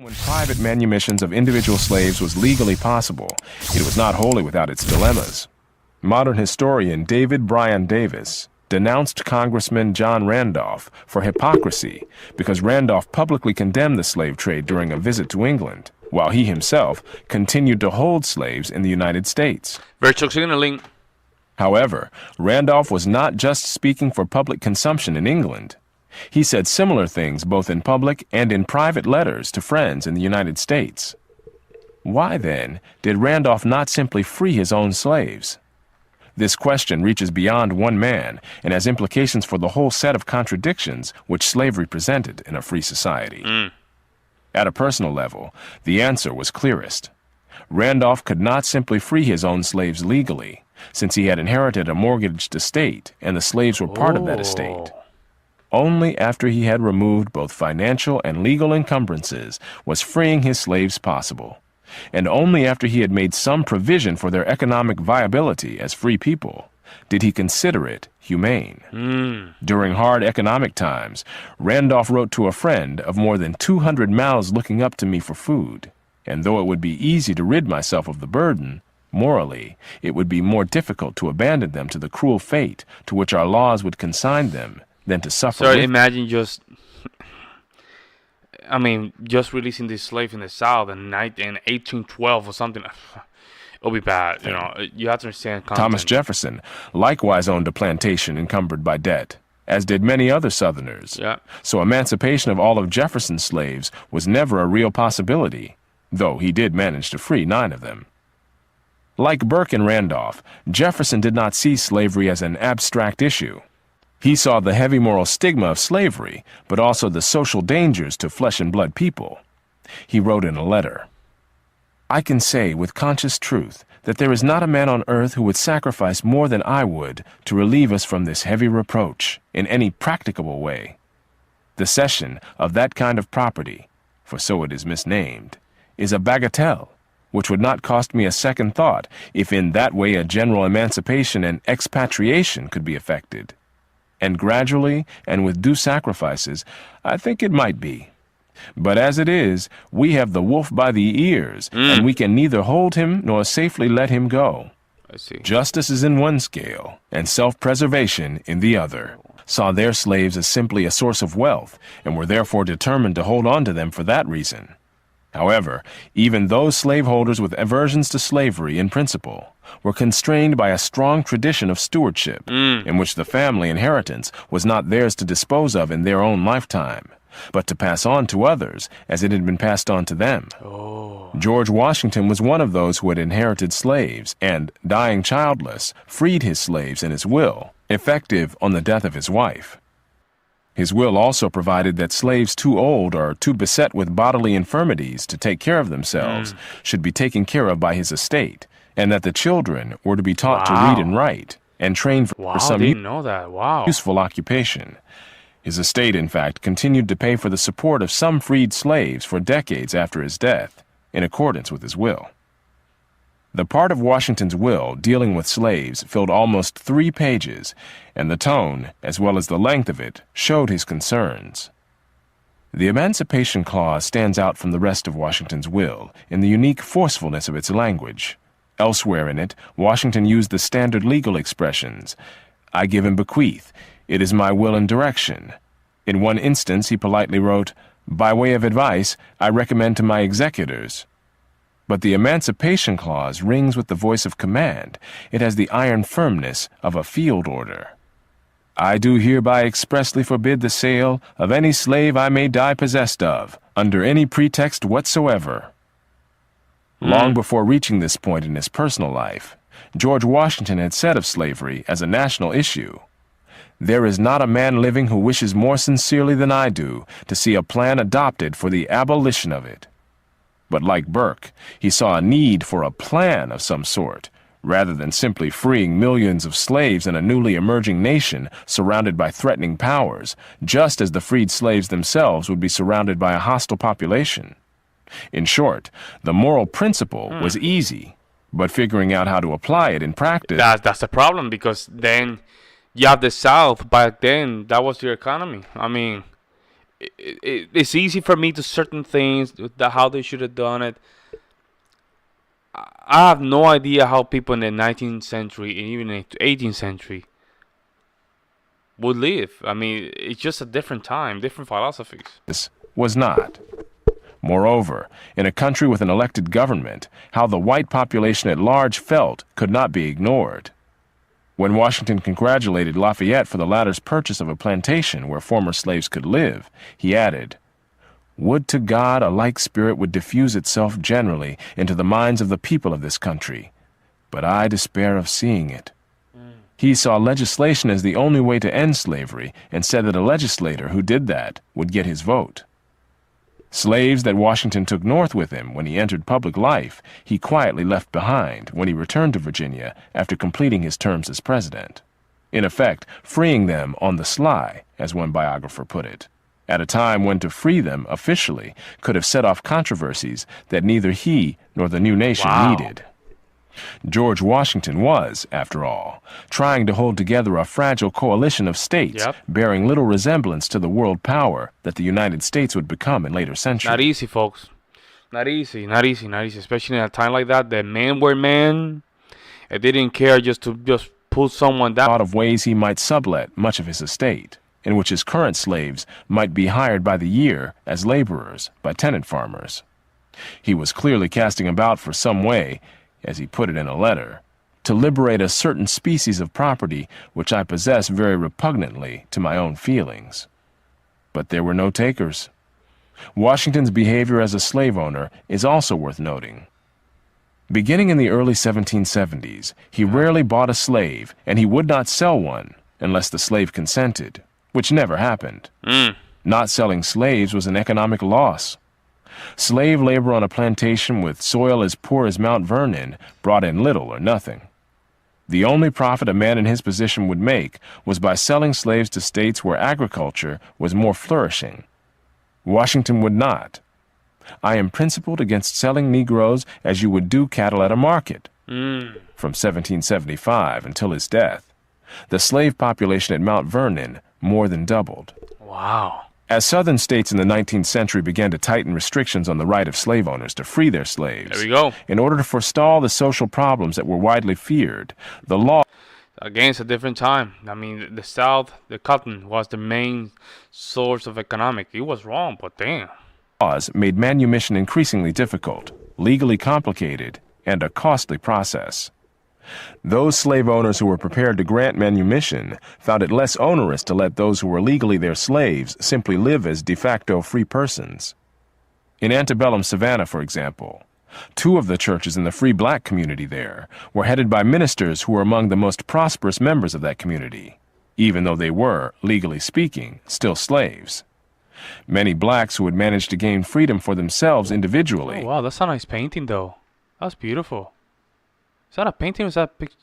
When private manumissions of individual slaves was legally possible, it was not wholly without its dilemmas. Modern historian David Bryan Davis denounced Congressman John Randolph for hypocrisy because Randolph publicly condemned the slave trade during a visit to England, while he himself continued to hold slaves in the United States. However, Randolph was not just speaking for public consumption in England. He said similar things both in public and in private letters to friends in the United States. Why, then, did Randolph not simply free his own slaves? This question reaches beyond one man and has implications for the whole set of contradictions which slavery presented in a free society. At a personal level, the answer was clearest. Randolph could not simply free his own slaves legally, since he had inherited a mortgaged estate and the slaves were part of that estate. Only after he had removed both financial and legal encumbrances was freeing his slaves possible, and only after he had made some provision for their economic viability as free people did he consider it humane. During hard economic times, Randolph wrote to a friend of more than 200 mouths looking up to me for food, and though it would be easy to rid myself of the burden, morally, it would be more difficult to abandon them to the cruel fate to which our laws would consign them than to suffer. So imagine just releasing this slave in the South in 1812 or something. It'll be bad, you know. You have to understand content. Thomas Jefferson likewise owned a plantation encumbered by debt, as did many other Southerners. So emancipation of all of Jefferson's slaves was never a real possibility, though he did manage to free 9 of them. Like Burke and Randolph, Jefferson did not see slavery as an abstract issue. He saw the heavy moral stigma of slavery, but also the social dangers to flesh and blood people. He wrote in a letter, "I can say with conscious truth that there is not a man on earth who would sacrifice more than I would to relieve us from this heavy reproach in any practicable way. The cession of that kind of property, for so it is misnamed, is a bagatelle, which would not cost me a second thought if in that way a general emancipation and expatriation could be effected. And gradually, and with due sacrifices, I think it might be. But as it is, we have the wolf by the ears, and we can neither hold him nor safely let him go. I see. Justice is in one scale, and self-preservation in the other, saw their slaves as simply a source of wealth, and were therefore determined to hold on to them for that reason. However, even those slaveholders with aversions to slavery in principle were constrained by a strong tradition of stewardship, in which the family inheritance was not theirs to dispose of in their own lifetime, but to pass on to others as it had been passed on to them. George Washington was one of those who had inherited slaves and, dying childless, freed his slaves in his will, effective on the death of his wife. His will also provided that slaves too old or too beset with bodily infirmities to take care of themselves should be taken care of by his estate, and that the children were to be taught to read and write and trained for some useful occupation. His estate, in fact, continued to pay for the support of some freed slaves for decades after his death, in accordance with his will. The part of Washington's will dealing with slaves filled almost 3 pages, and the tone, as well as the length of it, showed his concerns. The Emancipation Clause stands out from the rest of Washington's will in the unique forcefulness of its language. Elsewhere in it, Washington used the standard legal expressions, "I give and bequeath," "It is my will and direction." In one instance, he politely wrote, "By way of advice, I recommend to my executors." But the Emancipation Clause rings with the voice of command. It has the iron firmness of a field order. "I do hereby expressly forbid the sale of any slave I may die possessed of, under any pretext whatsoever." Long before reaching this point in his personal life, George Washington had said of slavery as a national issue, "There is not a man living who wishes more sincerely than I do to see a plan adopted for the abolition of it." But like Burke, he saw a need for a plan of some sort, rather than simply freeing millions of slaves in a newly emerging nation surrounded by threatening powers, just as the freed slaves themselves would be surrounded by a hostile population. In short, the moral principle was easy, but figuring out how to apply it in practice... That's the problem, because then you have the South. Back then, that was your economy. I mean, it's easy for me to certain things, how they should have done it. I have no idea how people in the 19th century and even the 18th century would live. I mean, it's just a different time, different philosophies. This was not. Moreover, in a country with an elected government, how the white population at large felt could not be ignored. When Washington congratulated Lafayette for the latter's purchase of a plantation where former slaves could live, he added, "Would to God a like spirit would diffuse itself generally into the minds of the people of this country, but I despair of seeing it." He saw legislation as the only way to end slavery and said that a legislator who did that would get his vote. Slaves that Washington took north with him when he entered public life, he quietly left behind when he returned to Virginia after completing his terms as president. In effect, freeing them on the sly, as one biographer put it, at a time when to free them officially could have set off controversies that neither he nor the new nation needed. George Washington was, after all, trying to hold together a fragile coalition of states bearing little resemblance to the world power that the United States would become in later centuries. Not easy, folks. Not easy, especially in a time like that. The men were men. They didn't care just to pull someone down. Thought of ways he might sublet much of his estate, in which his current slaves might be hired by the year as laborers by tenant farmers. He was clearly casting about for some way, as he put it in a letter, to liberate a certain species of property which I possess very repugnantly to my own feelings. But there were no takers. Washington's behavior as a slave owner is also worth noting. Beginning in the early 1770s, he rarely bought a slave, and he would not sell one unless the slave consented, which never happened. Not selling slaves was an economic loss. Slave labor on a plantation with soil as poor as Mount Vernon brought in little or nothing. The only profit a man in his position would make was by selling slaves to states where agriculture was more flourishing. Washington would not. "I am principled against selling Negroes as you would do cattle at a market." From 1775 until his death, the slave population at Mount Vernon more than doubled. Wow. As southern states in the 19th century began to tighten restrictions on the right of slave owners to free their slaves, there we go. In order to forestall the social problems that were widely feared, the law... Again, it's a different time. I mean, the South, the cotton was the main source of economic. It was wrong, but damn. Laws made manumission increasingly difficult, legally complicated, and a costly process. Those slave owners who were prepared to grant manumission found it less onerous to let those who were legally their slaves simply live as de facto free persons. In antebellum Savannah, for example, 2 of the churches in the free black community there were headed by ministers who were among the most prosperous members of that community, even though they were, legally speaking, still slaves. Many blacks who had managed to gain freedom for themselves individually... Oh, wow, that's a nice painting, though. That's beautiful. Is that a painting or is that a picture?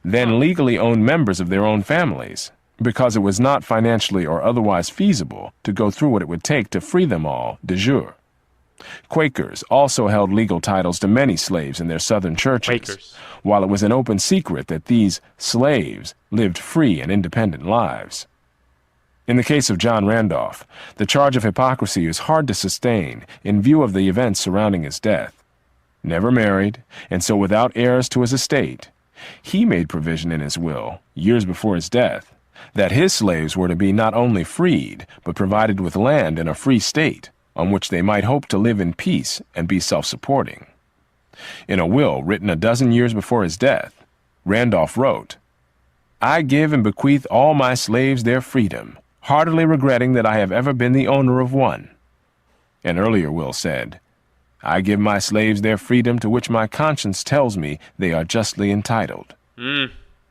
Then legally owned members of their own families, because it was not financially or otherwise feasible to go through what it would take to free them all de jure. Quakers also held legal titles to many slaves in their southern churches, while it was an open secret that these slaves lived free and independent lives. In the case of John Randolph, the charge of hypocrisy is hard to sustain in view of the events surrounding his death. Never married, and so without heirs to his estate, he made provision in his will, years before his death, that his slaves were to be not only freed, but provided with land in a free state, on which they might hope to live in peace and be self-supporting. In a will written a dozen years before his death, Randolph wrote, "I give and bequeath all my slaves their freedom, heartily regretting that I have ever been the owner of one." An earlier will said, "I give my slaves their freedom to which my conscience tells me they are justly entitled."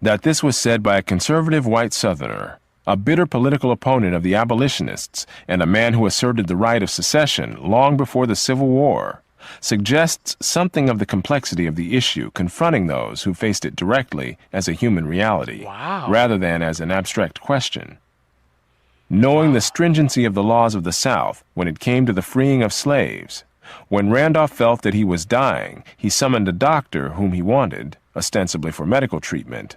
That this was said by a conservative white Southerner, a bitter political opponent of the abolitionists, and a man who asserted the right of secession long before the Civil War, suggests something of the complexity of the issue confronting those who faced it directly as a human reality, rather than as an abstract question. Knowing the stringency of the laws of the South when it came to the freeing of slaves, when Randolph felt that he was dying, he summoned a doctor whom he wanted, ostensibly for medical treatment,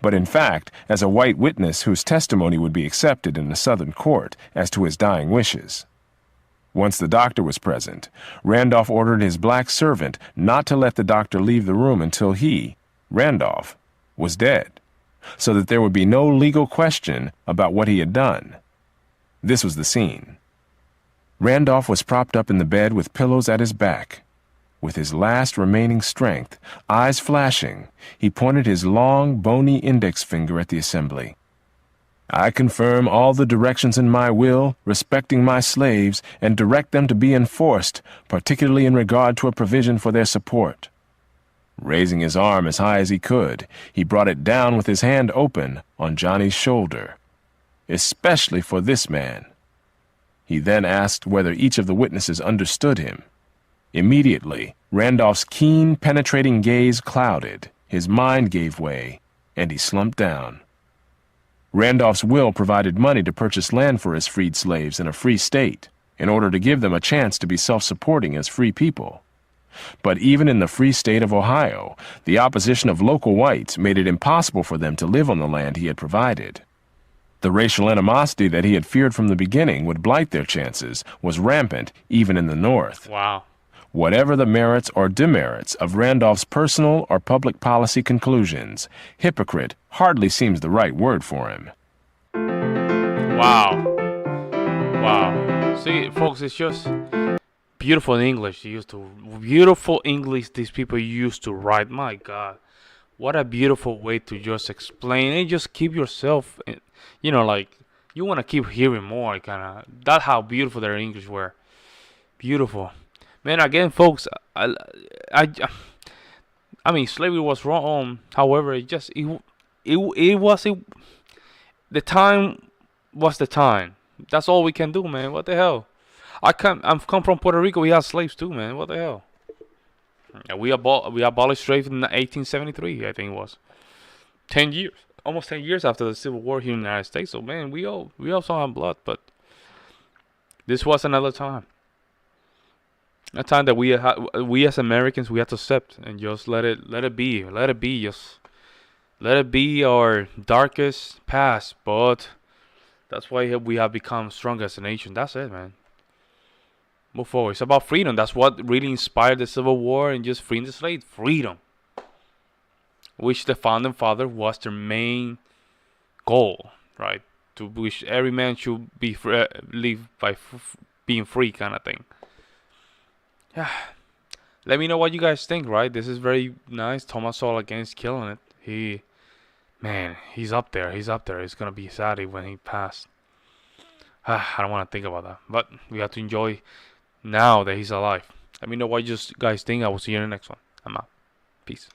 but in fact as a white witness whose testimony would be accepted in the Southern court as to his dying wishes. Once the doctor was present, Randolph ordered his black servant not to let the doctor leave the room until he, Randolph, was dead, so that there would be no legal question about what he had done. This was the scene. Randolph was propped up in the bed with pillows at his back. With his last remaining strength, eyes flashing, he pointed his long, bony index finger at the assembly. I confirm all the directions in my will respecting my slaves and direct them to be enforced, particularly in regard to a provision for their support. Raising his arm as high as he could, he brought it down with his hand open on Johnny's shoulder. Especially for this man. He then asked whether each of the witnesses understood him. Immediately, Randolph's keen, penetrating gaze clouded, his mind gave way, and he slumped down. Randolph's will provided money to purchase land for his freed slaves in a free state, in order to give them a chance to be self-supporting as free people. But even in the free state of Ohio, the opposition of local whites made it impossible for them to live on the land he had provided. The racial animosity that he had feared from the beginning would blight their chances was rampant even in the North. Wow. Whatever the merits or demerits of Randolph's personal or public policy conclusions, hypocrite hardly seems the right word for him. Wow. Wow. See, folks, it's just beautiful English. Beautiful English these people used to write. My God. What a beautiful way to just explain and just keep yourself, like, you want to keep hearing more, kind of. That's how beautiful their English were. Beautiful. Man, again, folks, I mean, slavery was wrong. However, the time was the time. That's all we can do, man. What the hell? I'm come from Puerto Rico. We had slaves too, man. What the hell? We abolished slavery in 1873, I think it was. 10 years, almost 10 years after the Civil War here in the United States. So, man, we also have blood, but this was another time. A time that we as Americans, we have to accept and just let it be. Just let it be our darkest past. But that's why we have become stronger as a nation. That's it, man. Move forward. It's about freedom. That's what really inspired the Civil War and just freeing the slaves. Freedom, which the founding father was their main goal, right? To which every man should be live by being free, kind of thing. Yeah. Let me know what you guys think, right? This is very nice. Thomas Sowell against killing it. He's up there. He's gonna be sad when he passed. I don't want to think about that, but we have to enjoy now that he's alive. Let me know what you guys think. I will see you in the next one. I'm out. Peace.